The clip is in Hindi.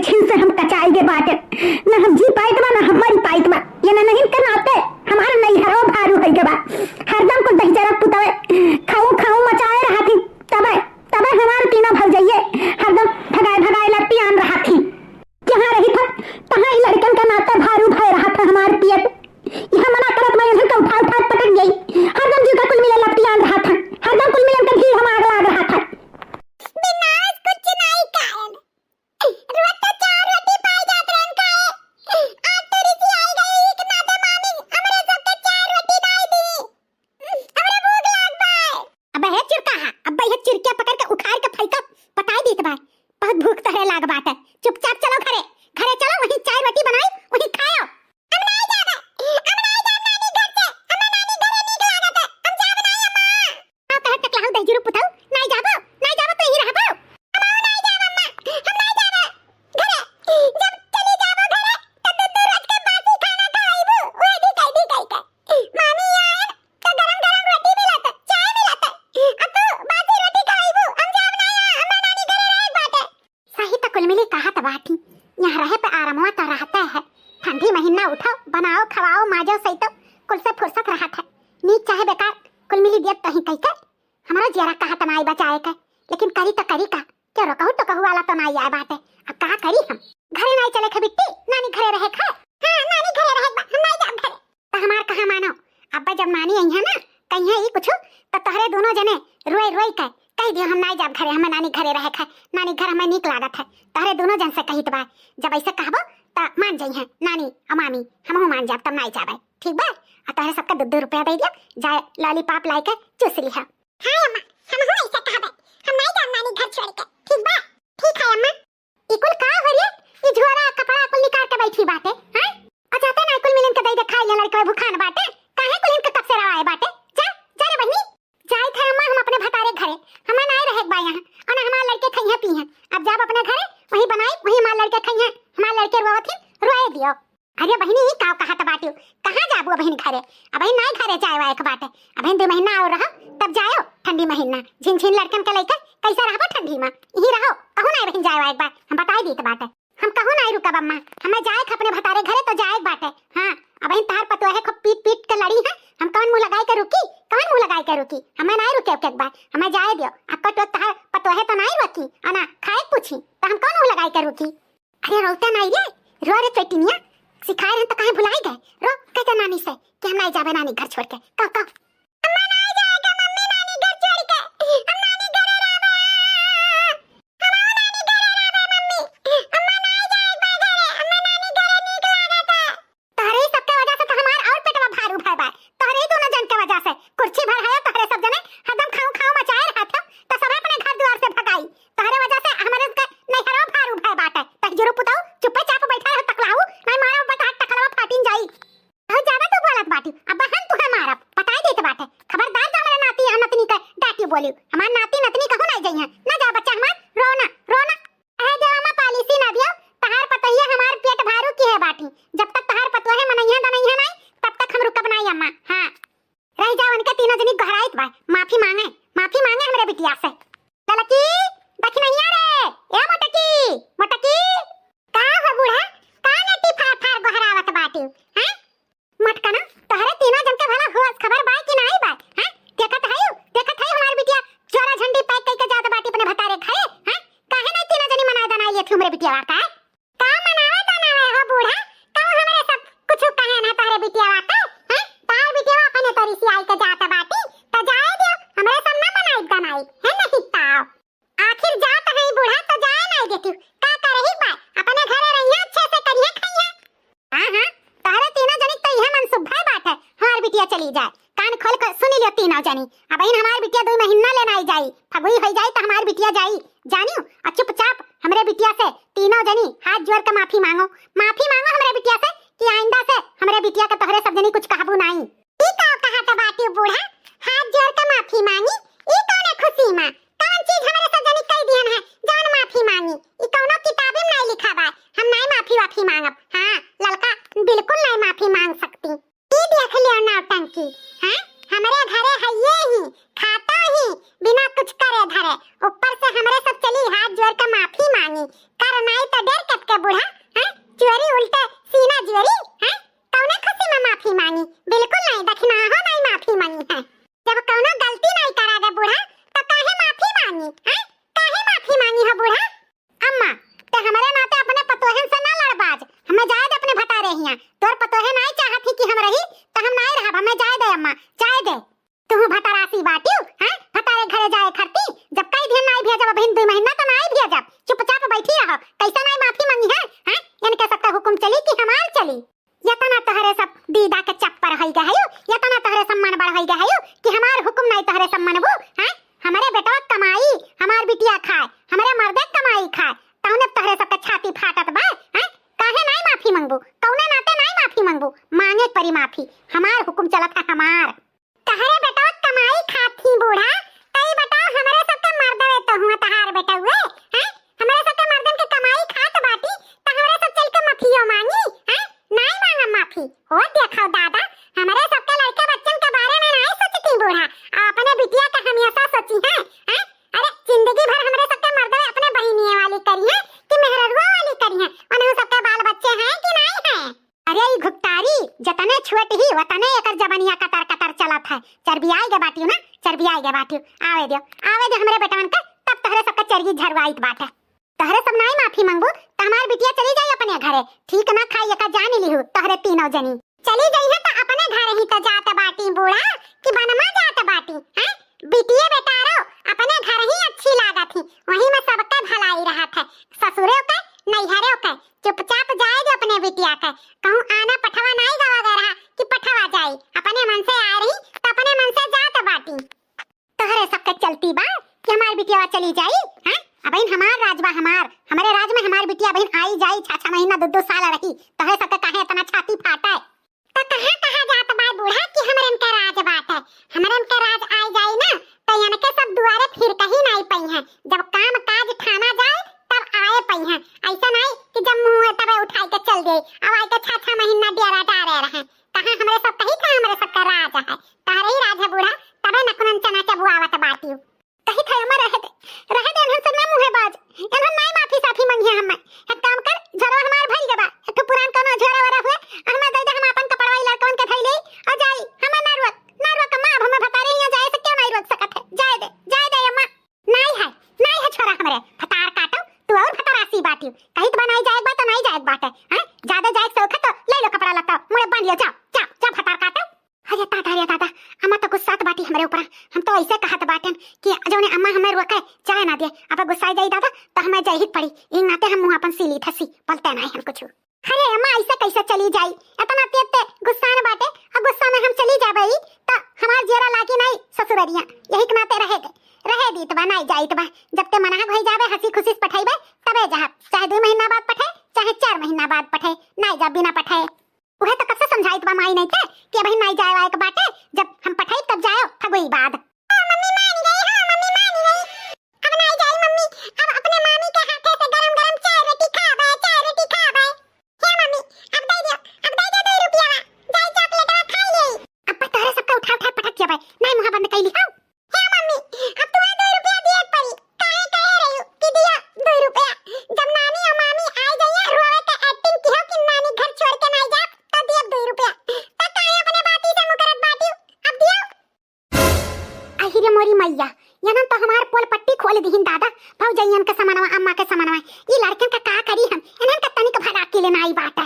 झिन से हम कचाएंगे बाटे ना हम जी पाइत बा ना हमारी पाइत बा ये ना नहीं करनाते हमारा नहीं हरो भारू है के बा हरदम को दही जरा पुतवे खाऊ खाऊ मचाए रहा थी तबे तबे हमारे तीनों भग जाइए हरदम भगाए भगाए लगती आन रहा थी जहाँ रही था तहाँ ही लड़कन का नाता भारू भय रहा था हमारे पियत यहाँ मना करत मैं इधर का उठा उठा पटक गई हरदम जी का कुल मिले लगती आन रहा था हरदम कुल मिलन का भीड़ हम आग लाग रहा था बिना कुछ नहीं कारण रोज तो 4 रोटी पाई जात रहन खाए आज तो रीति आई गई कि नाते मामी हमरे सबके 4 रोटी दाई दी हमरे भूख लाग बाय अबे हे चिरका अबे हे चिरकिया पकड़ के उखाड़ के फैका पकाई देत भाई बहुत भूख तहरे लाग बाटे चुपचाप चलो घरे घरे चलो वहीं चाय रोटी बनाई वहीं खाओ हम नहीं जाबे नानी घर से हमें नानी घरे नीक लागत है हम जाब नहीं अम्मा आ कहे टकलाहू दे जरूर पुताऊ नहीं जाबो तो ही रहबो हम नहीं जाब अम्मा हम नहीं जाबे घरे जब चली जाबो घरे तब दूध रोज के बासी खाना खाइबू ओए दी कई मामी आए तो गरम गरम रोटी मिलत चाय मिलत अब तू बासी रोटी खाइबू हम जाब नहीं हमें नानी घरे रहे बाटे सही तो कुल मिली कहा तो बाटी यहाँ रहे पे आरामवा तो रहता है ठंडी महीना उठाओ बनाओ खवाओ माजो सही तो कुल से फुर्सत रहा था नीच चाहे बेकार कुल मिली दियत कहीं कहीं कर हमारा जरा कहा तो नाई बचाए का लेकिन करी का क्या रोकहू तो कहू वाला तो नाई आए बाटे अब कहा करी हम घरे नहीं चले खे बिट्टी नानी घरे रहे खा हां नानी घरे रहे हम नहीं जाब घरे तो हमार कहा मानो अब्बा जब नानी आई है ना कहीं है ई कुछ तो तहरे दोनों जने रोई रोई कह दियो हम नहीं जाब घरे हमें नानी घरे रहे खा नानी घर हमें नीक लागत है तहरे दोनों जन से कहित बा जब ऐसे कहबो त मान जाई है नानी और मामी हमहू मान जाब तब नहीं जाबे ठीक बा आ तहरे सबका 2 रुपया दे दिया जाए लॉलीपॉप लाई के चूस लिहा हां अम्मा हम हो ऐसे कहबे हम नहीं जाब नानी घर छोड़ के ठीक बा ठीक है अम्मा ई कुल का हो रे ई झोरा कपड़ा कुल निकाल के बैठी बाटे हैं आ जाते ना कुल मिलन के दई दे खाई ले लड़का भूखान बाटे काहे कुल इनके कब से रवाए बाटे जा रे बहनी जाई थे अम्मा हम अपने भतारे घरे हमें नहीं रहे बा यहाँ और हमारे लड़के खइया पी हैं अब जाब अपने घरे वहीं बनाई वहीं हमारे लड़के खइया हमारे लड़के रोवत हैं रोए दियो अरे बहनी ई का कहा त बाटियो कहां जाबू बहन घरे अब नहीं घरे जाए वाए के बाटे अब 2 महीना और रहो तब जायो ठंडी महीना झिन झिन लड़कन के लेके कैसा रहबो ठंडी में यही रहो कहू नहीं बहन जाए वाए एक बार हम बताई दी त बाटे हम कहू नहीं रुकब अम्मा हमें जाए अपने भतारे घरे तो जाए बाटे हां अब इन तार पतो है खूब पीट पीट के लड़ी है हम कौन मुंह लगाई के रुकी कौन मुंह लगाई के रुकी हमें नहीं रुके एक बार हमें जाए दियो आपका तो तार पतो है तो नहीं रुकी अना खाए पूछी तो हम कौन मुंह लगाई के रुकी अरे रोते नहीं रे रो रे चटिनिया सिखाए रहे तो कहीं भुलाई गए रो कहते नानी से कि हम नहीं जाबे नानी घर छोड़ के कह अम्मा नहीं जाएगा मम्मी नानी घर छोड़ के हम नानी घरे रहबे हम नानी घरे रहबे मम्मी अम्मा नहीं जाएगा घरे हमें नानी घरे नीक लागत है तहरे सबके वजह से तो हमार और पेटवा भारू भाई बा तहरे दोनों जन के वजह से कुर्सी भर है तहरे सब जने हरदम खाऊ खाऊ मचाए रहा था तो सब अपने घर द्वार से भगाई तहरे वजह से हमारे का नहीं हरो भारू भाई बाटे तक जरूर पुताऊ चुप्पे चाप बैठा रह तकलाऊ नहीं मारो बता टकलवा फाटिन जाई बहुत ज्यादा तो बोलत बाटी अब हम तुहे मारब बताई देत बाटे खबरदार जा मेरे नाती नतनी का डाटी बोली हमार नाती नतनी कहू नहीं जाई है ना जा बच्चा हमार रोना रोना ए देवा पॉलिसी ना दियो तहार पतहिया हमार पेट भारू की है बाटी जब तक तहार पतो है मनैया द नहीं है नहीं तब तक हम रुकब नहीं अम्मा हां रह जाओ उनके तीनों जनी गहराइत बा माफी मांगे हमरे बिटिया से ललकी देखी नहीं आ रे ए मोटकी का हो बूढ़ा का नटी फार फार गहरावत बाटी हैं मटकना तहरे तीनों जन के भला होश खबर बा कि नहीं बा हैं देखत है हमार बिटिया जोरा झंडी पैक कई के जात बाटी अपने भतारे खाए हैं काहे नहीं तीनों जनी मना दना ये हमरे बिटिया का मनावे दनावे हो बूढ़ा का हमरे सब कुछ कहे ना तहरे बिटिया वाता हैं तार बिटिया अपने तरी से आई के जात बाटी त जाए दियो हमरे सब ना मनाई दनाई है नहीं ताओ आखिर जात है बूढ़ा तो जाए नहीं देती का करही बा अपने घरे रहिया अच्छे से करिया खइया हां तारे तीनों जनी तो यह मनसुबा बात है हमार बिटिया चली जाए कान खोल कर सुन लियो तीनों जनी अब इन हमार बिटिया 2 महीना ले नहीं जाई फगुई हो जाई तो हमार बिटिया जाई जानियो और चुपचाप हमरे बिटिया से तीनों जनी हाथ जोड़ के माफी मांगो हमरे बिटिया से कि आइंदा से हमरे बिटिया के तोहरे सब जनी कुछ कहबू नहीं ई का कहा त बाटी बूढ़ा हाथ जोड़ के माफी मांगी ई कौन खुशी मां कौन चीज हमरे सब जनी कह दिहन है जान माफी मांगी ई कौनो किताबे में नहीं लिखा बा हम नहीं माफी मांगब हां ललका बिल्कुल नहीं माफी मांग सकती ई देख लियो नौटंकी हां हमरे घरे है ये ही खाता ही बिना कुछ करे धरे ऊपर से हमरे सब चली हाथ जोड़ के माफी मांगी कर और नाई तो डर कट के बूढ़ा हैं चोरी उल्टा सीना जोरी हैं कौने खुशी में माफी मांगी बिल्कुल नहीं दखना हो नहीं माफी मांगी है जब कौनो गलती नहीं करा दे बूढ़ा तो काहे माफी मांगी हैं काहे माफी मांगी हो बूढ़ा अम्मा ते हमारे नाते अपने पतोहन से ना लड़बाज हमें जाए दे अपने भतारे हिया तोर पतोहे नहीं चाहती कि हम रही तो हम नहीं रहब हमें जाए दे अम्मा जाए दे तू भतारासी बाटियो हैं भतारे घरे जाए खरती जब कई दिन नहीं भेजब बहन 2 महीना तो नहीं भेजब चुपचाप बैठी रहो कैसा नहीं माफी मांगी है हैं इनके सबका हुक्म चली कि हमार चली यतना तहरे सब दीदा के चप्पर हई गयो यतना तहरे सम्मान बढ़ाई गयो कि हमार हुक्म नहीं तहरे सम्मान बो हैं हमारे बेटा कमाई हमार बिटिया खाए हमारे मर्दे कमाई खाए तौने तहरे सबका छाती फाटत बा हैं काहे नहीं माफी मांगबो कौने नाते नहीं माफी मांगबो मांगे परी माफी हमार हुक्म चलत है हमार तहरे बेटा कमाई खाती बूढ़ा तई बताओ हमारे सबके मर्दवे तो हुआ तहार बेटा हुए हैं हमारे सबके मर्दन के कमाई खात बाटी तहरे सब चल के माफियो मांगी हैं नहीं मांगा माफी हो देखो दादा हमारे सबके लड़के बच्चन के बारे में नहीं सोचती बूढ़ा अपने बिटिया का हमेशा सोची है हैं अरे जिंदगी भर हमारे सबके मर्दवे अपने बहिनिया वाली करी है कि मेहररुआ वाली करी है उन्हें सबके बाल बच्चे हैं कि नहीं है अरे ई घुकतारी जतने छोट ही वतने एकर जबनिया कतर कतर चलत है चर्बी आई गे बाटियो ना चर्बी आई गे बाटियो आवे दे हमरे बेटवन के तब तहरे सबका चर्बी झरवाइत बाटे तहरे सब नहीं माफी मांगबो त हमार बिटिया चली जाई अपने घरे ठीक ना खाई का जान लिहु तहरे तीनों जनी चली जाई है त अपने घरे ही त जात बाटी बूढ़ा कि बनमा जात बाटी हैं बिटिया बेटारो अपने घर ही अच्छी लागत थी वहीं में सबका भलाई रहत है ससुरे का नैहरे का चुपचाप जाए जो अपने बिटिया का कहूं आना पठवा नहीं गवा दे रहा कि पठवा जाए अपने मन से आ रही तो अपने मन से जात बाटी तहरे सबके चलती बा कि हमार बिटिया चली जाई हैं अब हमार राजबा हमारे राज में हमार बिटिया बहन आई जाई 6 महीना 2 साल रही तहरे सबके काहे इतना छाती फाटा है तो कहां जात बा बूढ़ा कि हमरे इनका राज बात है हमरे इनका राज आई जाई ना तो इनके सब दुआरे फिर कहीं नहीं पई हैं जब काम काज ठाना जाए तब आए पई हैं ऐसा नहीं कि जब मुंह तब उठाई के चल गई अब आई के 6 महीना डेरा डारे रहे कहां हमरे सब कहीं का हमरे सब का राज है तारे ही राज है बूढ़ा तबे नखुनन चना के बुआवत बाटियो कहीं थे हमर रहे दे हम सब ना मुंह बाज एनहन नहीं माफी साफी मंगिया हम एक काम कर झरो हमार भई गबा एक पुरान कोनो झोरा वरा हुए हम दे दे हम अपन कपड़वाई लड़कन के थैले आ जाई हम ना रुक कमा हम भतारे यहां जाए से क्यों नहीं रोक सकत है जाए दे अम्मा नहीं है छोरा हमरे भतार काटो तू और भतारासी बाटियो कहीं तो बनाई जाए बात नहीं जाए बात है हैं ज्यादा जाए सौखा तो ले लो कपड़ा लता मुड़े बांध लियो जा भतार काटो अरे दादा अम्मा तो गुस्सा बाटी हमरे ऊपर हम तो ऐसे कहत बाटन कि जौने अम्मा हमें रोके चाहे ना दे अब गुस्सा जाई दादा तो हमें जाई ही पड़ी इन नाते हम मुंह अपन सीली थसी बोलते नहीं हम कुछ अरे अम्मा ऐसे कैसे चली जाई इतना तेते गुस्सा न बाटे अब गुस्सा में हम चली जाबई तो हमार जेरा लागी नहीं ससुररिया यही के नाते रहे दी तो नहीं जाई तो जब ते मना होई जाबे हंसी खुशी पठाइबे तबे जा चाहे 2 महीना बाद पठे चाहे 4 महीना बाद पठे नहीं जब बिना पठे उहे तो कब से समझाई तो माई नहीं थे कि भाई नहीं जाए वाए के बाटे जब हम पठाई तब जाओ फगोई बाद मम्मी मान गई अब नहीं जाई मम्मी अब अपने मामी के हाथे से गरम चाय रोटी खाबे हे मम्मी अब दे दो 2 रुपया जाई चॉकलेट खा ले अब तोरे सबका उठा पटक के भाई नहीं मुंह बंद कइली खाओ हे मम्मी अब तू 2 रुपया दिए पड़ी काहे रही कि दिया 2 रुपया जब नानी और मामी आ जाइए रोवे के एक्टिंग की हो कि नानी घर छोड़ के नहीं जा तो दिए 2 रुपया तो काहे अपने बाती से मुकरत बाटी अब दियो आहिरे मोरी मैया यनन तो हमार पोल पट्टी खोल दीहिन दादा भौजैयन के समानवा अम्मा के समानवा ई लड़कन का करी हम इनन का तनिक भगा के लेना आई बात है